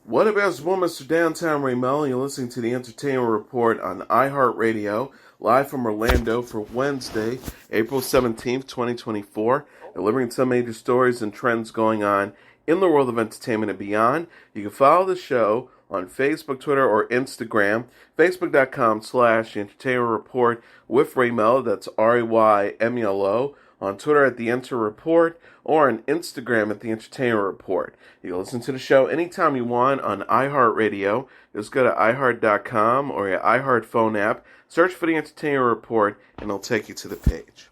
What about well, Mr. Downtown Raymel? You're listening to the Entertainment Report on iHeartRadio, live from Orlando for Wednesday, April 17th, 2024, delivering some major stories and trends going on in the world of entertainment and beyond. You can follow the show on Facebook, Twitter, or Instagram, facebook.com/Entertainment Report with Raymel, that's RAYMELO, on Twitter at The Enter Report, or on Instagram at The Entertainment Report. You can listen to the show anytime you want on iHeartRadio. Just go to iHeart.com or your iHeart phone app, search for The Entertainment Report, and it'll take you to the page.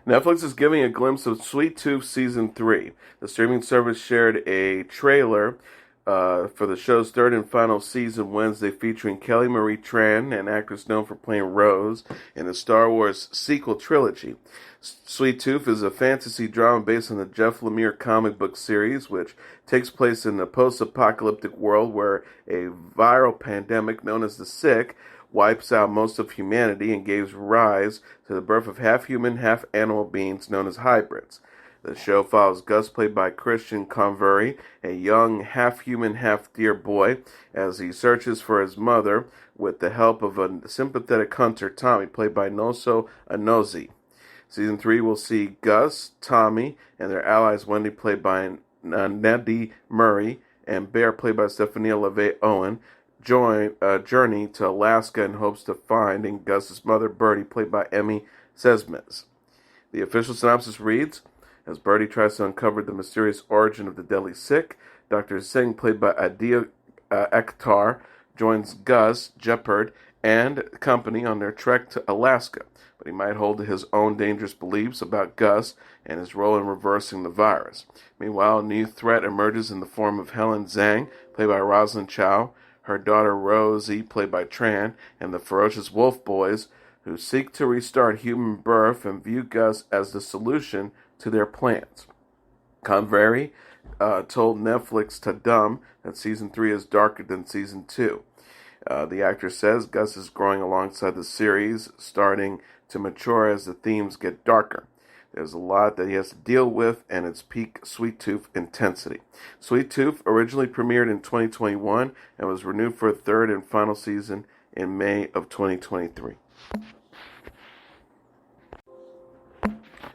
Netflix is giving a glimpse of Sweet Tooth Season 3. The streaming service shared a trailer for the show's third and final season Wednesday, featuring Kelly Marie Tran, an actress known for playing Rose in the Star Wars sequel trilogy. Sweet Tooth is a fantasy drama based on the Jeff Lemire comic book series, which takes place in a post-apocalyptic world where a viral pandemic known as the Sick wipes out most of humanity and gives rise to the birth of half-human, half-animal beings known as hybrids. The show follows Gus, played by Christian Convery, a young half-human, half-deer boy, as he searches for his mother with the help of a sympathetic hunter, Tommy, played by Noso Anozie. Season 3 will see Gus, Tommy, and their allies Wendy, played by Nadie Murray, and Bear, played by Stephanie LaVey Owen, join a journey to Alaska in hopes to find Gus's mother, Birdie, played by Emmy Sesmes. The official synopsis reads: as Birdie tries to uncover the mysterious origin of the deadly Sick, Dr. Singh, played by Adia Akhtar, joins Gus, Jeopard, and company on their trek to Alaska, but he might hold to his own dangerous beliefs about Gus and his role in reversing the virus. Meanwhile, a new threat emerges in the form of Helen Zhang, played by Rosalind Chow, her daughter Rosie, played by Tran, and the ferocious Wolf Boys, who seek to restart human birth and view Gus as the solution to their plans. Convery told Netflix Tadum that Season 3 is darker than Season 2. The actor says Gus is growing alongside the series, starting to mature as the themes get darker. There's a lot that he has to deal with, and it's peak Sweet Tooth intensity. Sweet Tooth originally premiered in 2021 and was renewed for a third and final season in May of 2023.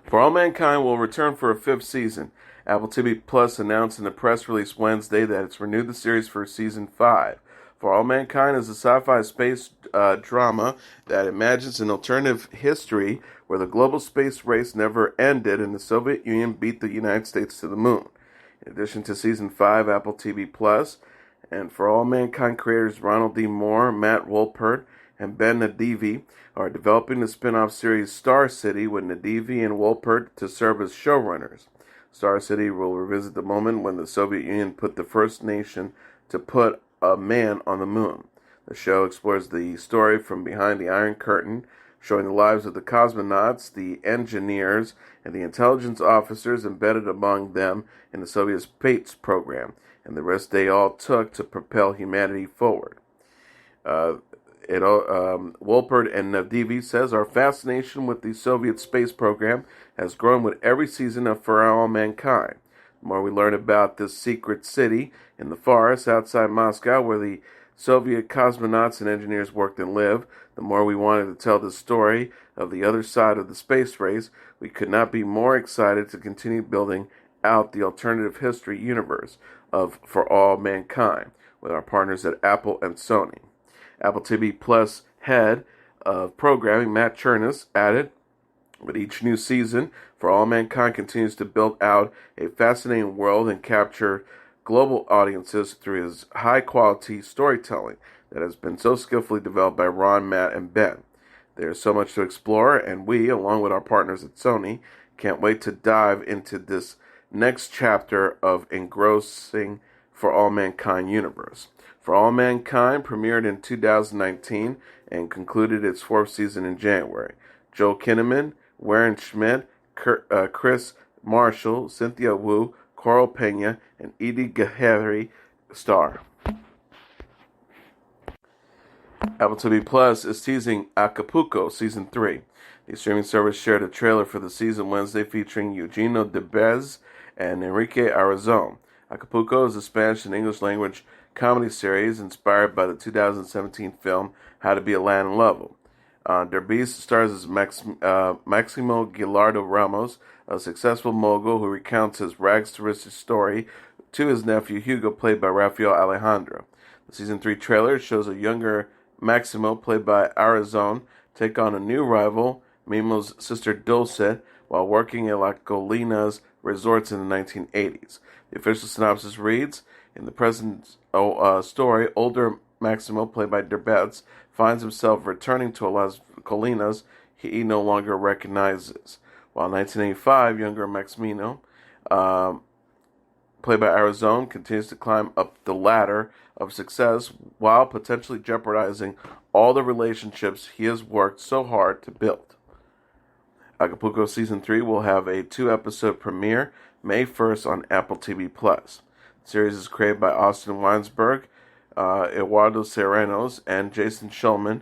For All Mankind will return for a fifth season. Apple TV Plus announced in a press release Wednesday that it's renewed the series for Season 5. For All Mankind is a sci-fi space drama that imagines an alternative history where the global space race never ended and the Soviet Union beat the United States to the moon. In addition to Season 5, Apple TV Plus, and For All Mankind creators Ronald D. Moore, Matt Wolpert, and Ben Nadivi are developing the spin-off series Star City with Nadivi and Wolpert to serve as showrunners. Star City will revisit the moment when the Soviet Union put the first nation to put a man on the moon. The show explores the story from behind the Iron Curtain, showing the lives of the cosmonauts, the engineers, and the intelligence officers embedded among them in the Soviet space program, and the risk they all took to propel humanity forward. Wolpert and Nadivi says our fascination with the Soviet space program has grown with every season of For All Mankind. The more we learn about this secret city in the forest outside Moscow where the Soviet cosmonauts and engineers worked and lived, the more we wanted to tell the story of the other side of the space race. We could not be more excited to continue building out the alternative history universe of For All Mankind with our partners at Apple and Sony. Apple TV Plus head of programming Matt Chernis added, with each new season, For All Mankind continues to build out a fascinating world and capture global audiences through his high-quality storytelling that has been so skillfully developed by Ron, Matt, and Ben. There's so much to explore, and we, along with our partners at Sony, can't wait to dive into this next chapter of engrossing For All Mankind universe. For All Mankind premiered in 2019 and concluded its fourth season in January. Joel Kinnaman, Warren Schmidt, Chris Marshall, Cynthia Wu, Coral Pena, and Edie Gahary star. Apple TV Plus is teasing Acapulco Season 3. The streaming service shared a trailer for the season Wednesday featuring Eugenio Derbez and Enrique Arazón. Acapulco is a Spanish and English language comedy series inspired by the 2017 film How to Be a Land Level. Derbez stars as Maximo Gilardo Ramos, a successful mogul who recounts his rags to riches story to his nephew Hugo, played by Rafael Alejandro. The Season 3 trailer shows a younger Maximo, played by Arizon, take on a new rival, Mimo's sister Dulce, while working at La Colina's resorts in the 1980s. The official synopsis reads, in the present story, older Maximo, played by Derbez, finds himself returning to Las Colinas he no longer recognizes. While in 1985, younger Maximino, played by Arizona, continues to climb up the ladder of success while potentially jeopardizing all the relationships he has worked so hard to build. Acapulco Season 3 will have a 2-episode premiere May 1st on Apple TV+. The series is created by Austin Weinsberg, Eduardo Serenos, and Jason Schulman,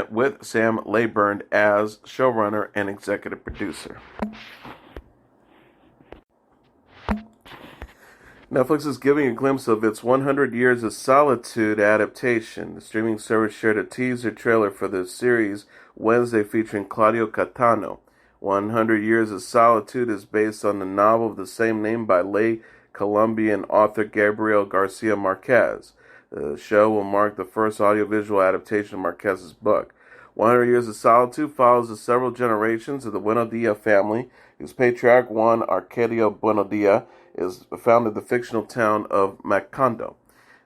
with Sam Leyburn as showrunner and executive producer. Netflix is giving a glimpse of its 100 Years of Solitude adaptation. The streaming service shared a teaser trailer for the series Wednesday featuring Claudio Catano. 100 Years of Solitude is based on the novel of the same name by late Colombian author Gabriel Garcia Marquez. The show will mark the first audiovisual adaptation of Marquez's book. 100 Years of Solitude follows the several generations of the Buendia family, whose patriarch Juan Arcadio Buendia founded the fictional town of Macondo.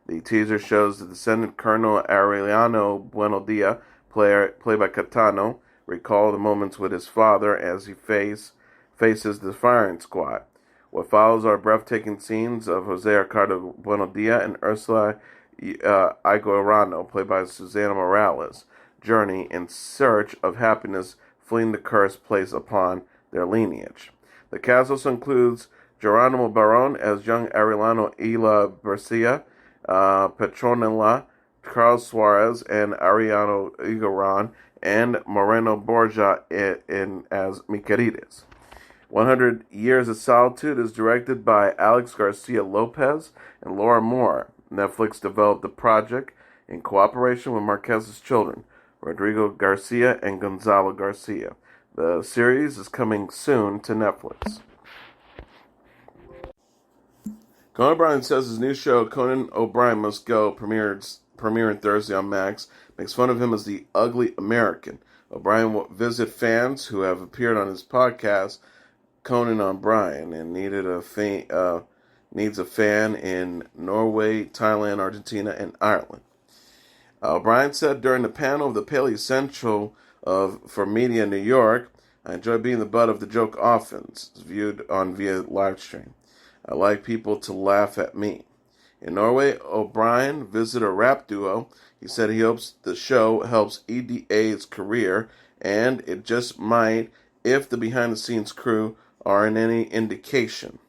The teaser shows the descendant Colonel Aureliano Buendia, played by Catano, recall the moments with his father as he faces the firing squad. What follows are breathtaking scenes of Jose Ricardo Buendia and Ursula Igorano, played by Susana Morales, journey in search of happiness, fleeing the curse placed upon their lineage. The cast also includes Geronimo Barón as young Aureliano Ila Bercia, Petronella, Carlos Suarez, and Ariano Igoran, and Moreno Borja as Miquerides. 100 Years of Solitude is directed by Alex Garcia Lopez and Laura Moore. Netflix developed the project in cooperation with Marquez's children, Rodrigo Garcia and Gonzalo Garcia. The series is coming soon to Netflix. Conan O'Brien says his new show, Conan O'Brien Must Go, premiering Thursday on Max, makes fun of him as the ugly American. O'Brien will visit fans who have appeared on his podcast, Conan O'Brien, and needs a fan in Norway, Thailand, Argentina, and Ireland. O'Brien said during the panel of the Paley Central for Media New York, I enjoy being the butt of the joke often. It's viewed via live stream. I like people to laugh at me. In Norway, O'Brien visited a rap duo. He said he hopes the show helps EDA's career, and it just might if the behind-the-scenes crew are in any indication.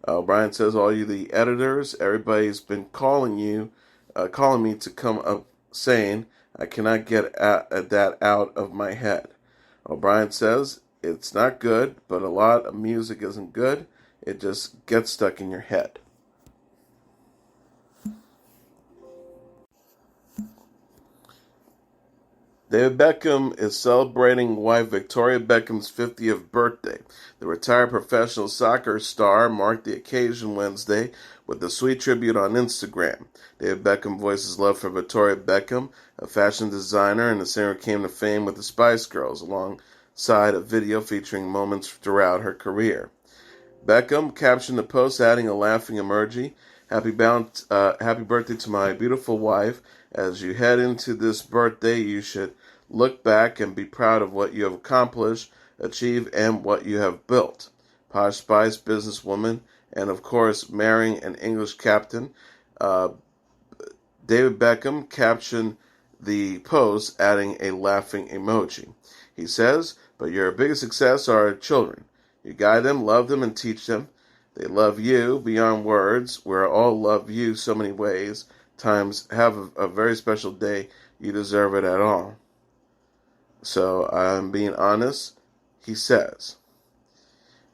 O'Brien says, all you the editors, everybody's been calling me to come up saying I cannot get that out of my head. O'Brien says, it's not good, but a lot of music isn't good. It just gets stuck in your head. David Beckham is celebrating wife Victoria Beckham's 50th birthday. The retired professional soccer star marked the occasion Wednesday with a sweet tribute on Instagram. David Beckham voices love for Victoria Beckham, a fashion designer and the singer who came to fame with the Spice Girls, alongside a video featuring moments throughout her career. Beckham captioned the post, adding a laughing emoji. Happy birthday to my beautiful wife. As you head into this birthday, you should look back and be proud of what you have accomplished, achieved, and what you have built. Posh Spice businesswoman, and of course, marrying an English captain. David Beckham captioned the post, adding a laughing emoji. He says, but your biggest success are our children. You guide them, love them, and teach them. They love you beyond words. We all love you so many ways. Times have a very special day. You deserve it at all. So I'm being honest, he says.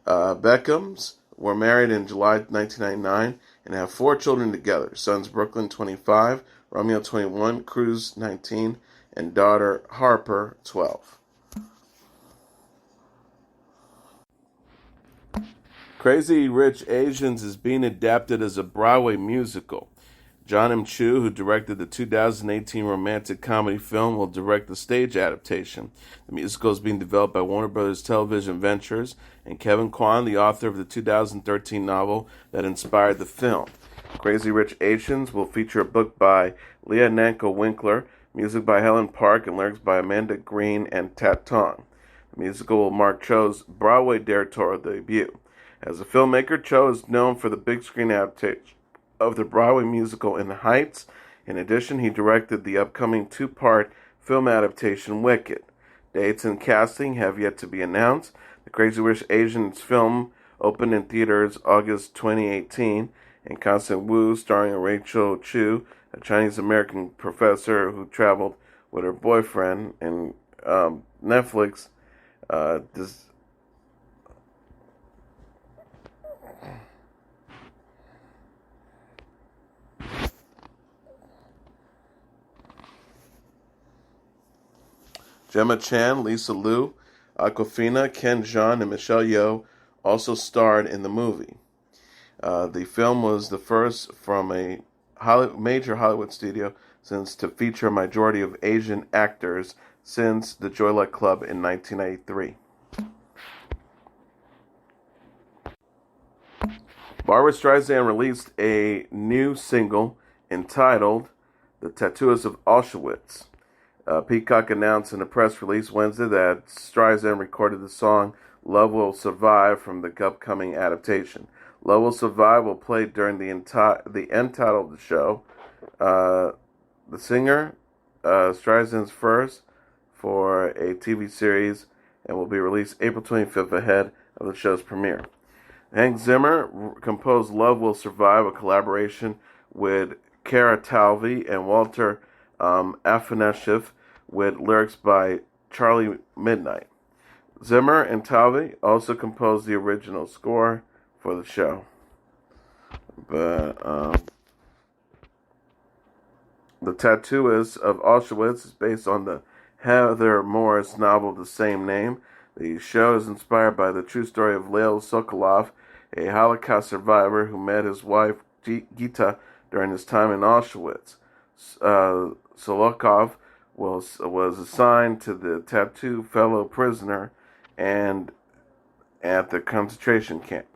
Beckhams were married in July 1999 and have 4 children together. Sons Brooklyn, 25, Romeo, 21, Cruz, 19, and daughter Harper, 12. Crazy Rich Asians is being adapted as a Broadway musical. John M. Chu, who directed the 2018 romantic comedy film, will direct the stage adaptation. The musical is being developed by Warner Brothers Television Ventures, and Kevin Kwan, the author of the 2013 novel that inspired the film. Crazy Rich Asians will feature a book by Leah Nanko Winkler, music by Helen Park, and lyrics by Amanda Green and Tat Tong. The musical will mark Cho's Broadway directorial debut. As a filmmaker, Cho is known for the big screen adaptation of the Broadway musical In the Heights. In addition, he directed the upcoming 2-part film adaptation Wicked. Dates and casting have yet to be announced. The Crazy Rich Asians film opened in theaters August 2018, and Constance Wu, starring Rachel Chu, a Chinese-American professor who traveled with her boyfriend, and Netflix Gemma Chan, Lisa Liu, Awkwafina, Ken Jeong, and Michelle Yeoh also starred in the movie. The film was the first from a major Hollywood studio to feature a majority of Asian actors since The Joy Luck Club in 1993. Barbra Streisand released a new single entitled The Tattooist of Auschwitz. Peacock announced in a press release Wednesday that Streisand recorded the song Love Will Survive from the upcoming adaptation. Love Will Survive will play during the end title of the show. The singer, Streisand's first for a TV series, and will be released April 25th ahead of the show's premiere. Hank Zimmer composed Love Will Survive, a collaboration with Cara Talvi and Walter Afanasieff, with lyrics by Charlie Midnight. Zimmer and Talvi also composed the original score for the show. But The Tattooist of Auschwitz is based on the Heather Morris novel of the same name. The show is inspired by the true story of Leil Sokolov, a Holocaust survivor who met his wife Gita during his time in Auschwitz. Solokov was assigned to the tattoo fellow prisoner and at the concentration camp.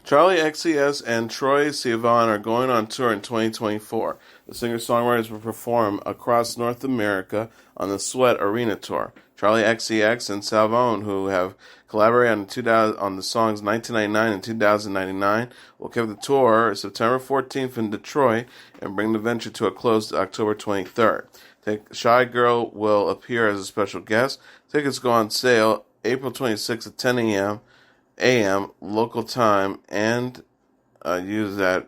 Charlie XCX and Troye Sivan are going on tour in 2024. The singer-songwriters will perform across North America on the Sweat Arena Tour. Charlie XCX and Salvon, who have collaborated on the songs 1999 and 2099, will give the tour September 14th in Detroit and bring the venture to a close October 23rd. Shy Girl will appear as a special guest. Tickets go on sale April 26th at 10 a.m. local time, and use that.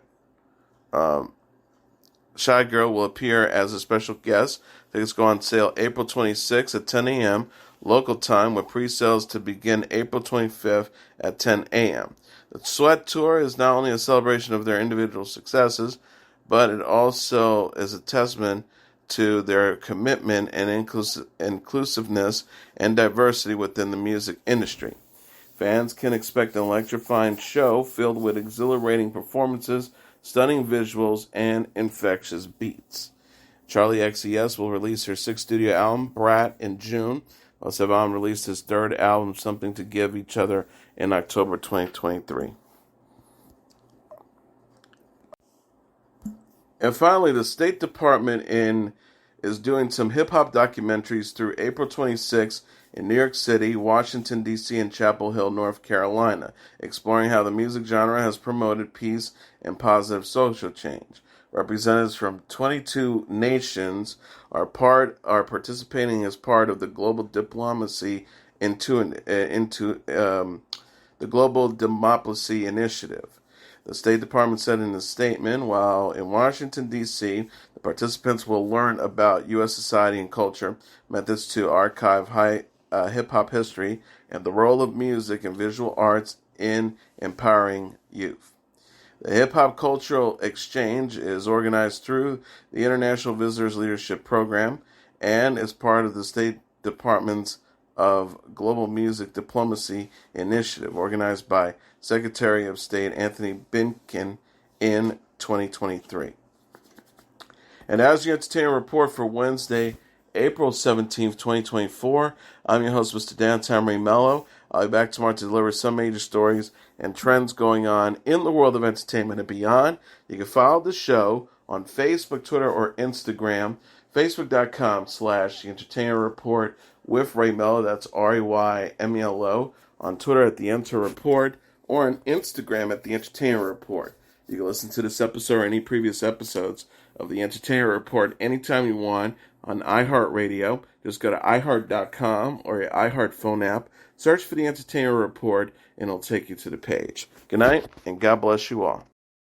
Shy Girl will appear as a special guest. Tickets go on sale April 26th at 10 a.m. local time, with pre-sales to begin April 25th at 10 a.m. The Sweat Tour is not only a celebration of their individual successes, but it also is a testament to their commitment and inclusiveness and diversity within the music industry. Fans can expect an electrifying show filled with exhilarating performances, stunning visuals, and infectious beats. Charlie XCX will release her 6th studio album, Brat, in June, while Sivan released his 3rd album, Something to Give Each Other, in October 2023. And finally, the State Department is doing some hip-hop documentaries through April 26th in New York City, Washington, D.C., and Chapel Hill, North Carolina, exploring how the music genre has promoted peace and positive social change. Representatives from 22 nations are participating as part of the global diplomacy the Global Democracy Initiative. The State Department said in a statement, while in Washington, D.C., The participants will learn about U.S. society and culture, methods to archive hip-hop history, and the role of music and visual arts in empowering youth. The Hip Hop Cultural Exchange is organized through the International Visitors Leadership Program and is part of the State Department's of Global Music Diplomacy Initiative, organized by Secretary of State Anthony Blinken in 2023. And as your entertainment report for Wednesday, April 17th, 2024, I'm your host, Mr. Downtown Ray Mello. I'll be back tomorrow to deliver some major stories and trends going on in the world of entertainment and beyond. You can follow the show on Facebook, Twitter, or Instagram. Facebook.com/The Entertainment Report with Ray Mello. That's RAYMELO. On Twitter at The Enter Report, or on Instagram at The Entertainment Report. You can listen to this episode or any previous episodes of The Entertainment Report anytime you want on iHeartRadio. Just go to iHeart.com or your iHeart phone app. Search for The Entertainment Report, and it'll take you to the page. Good night, and God bless you all.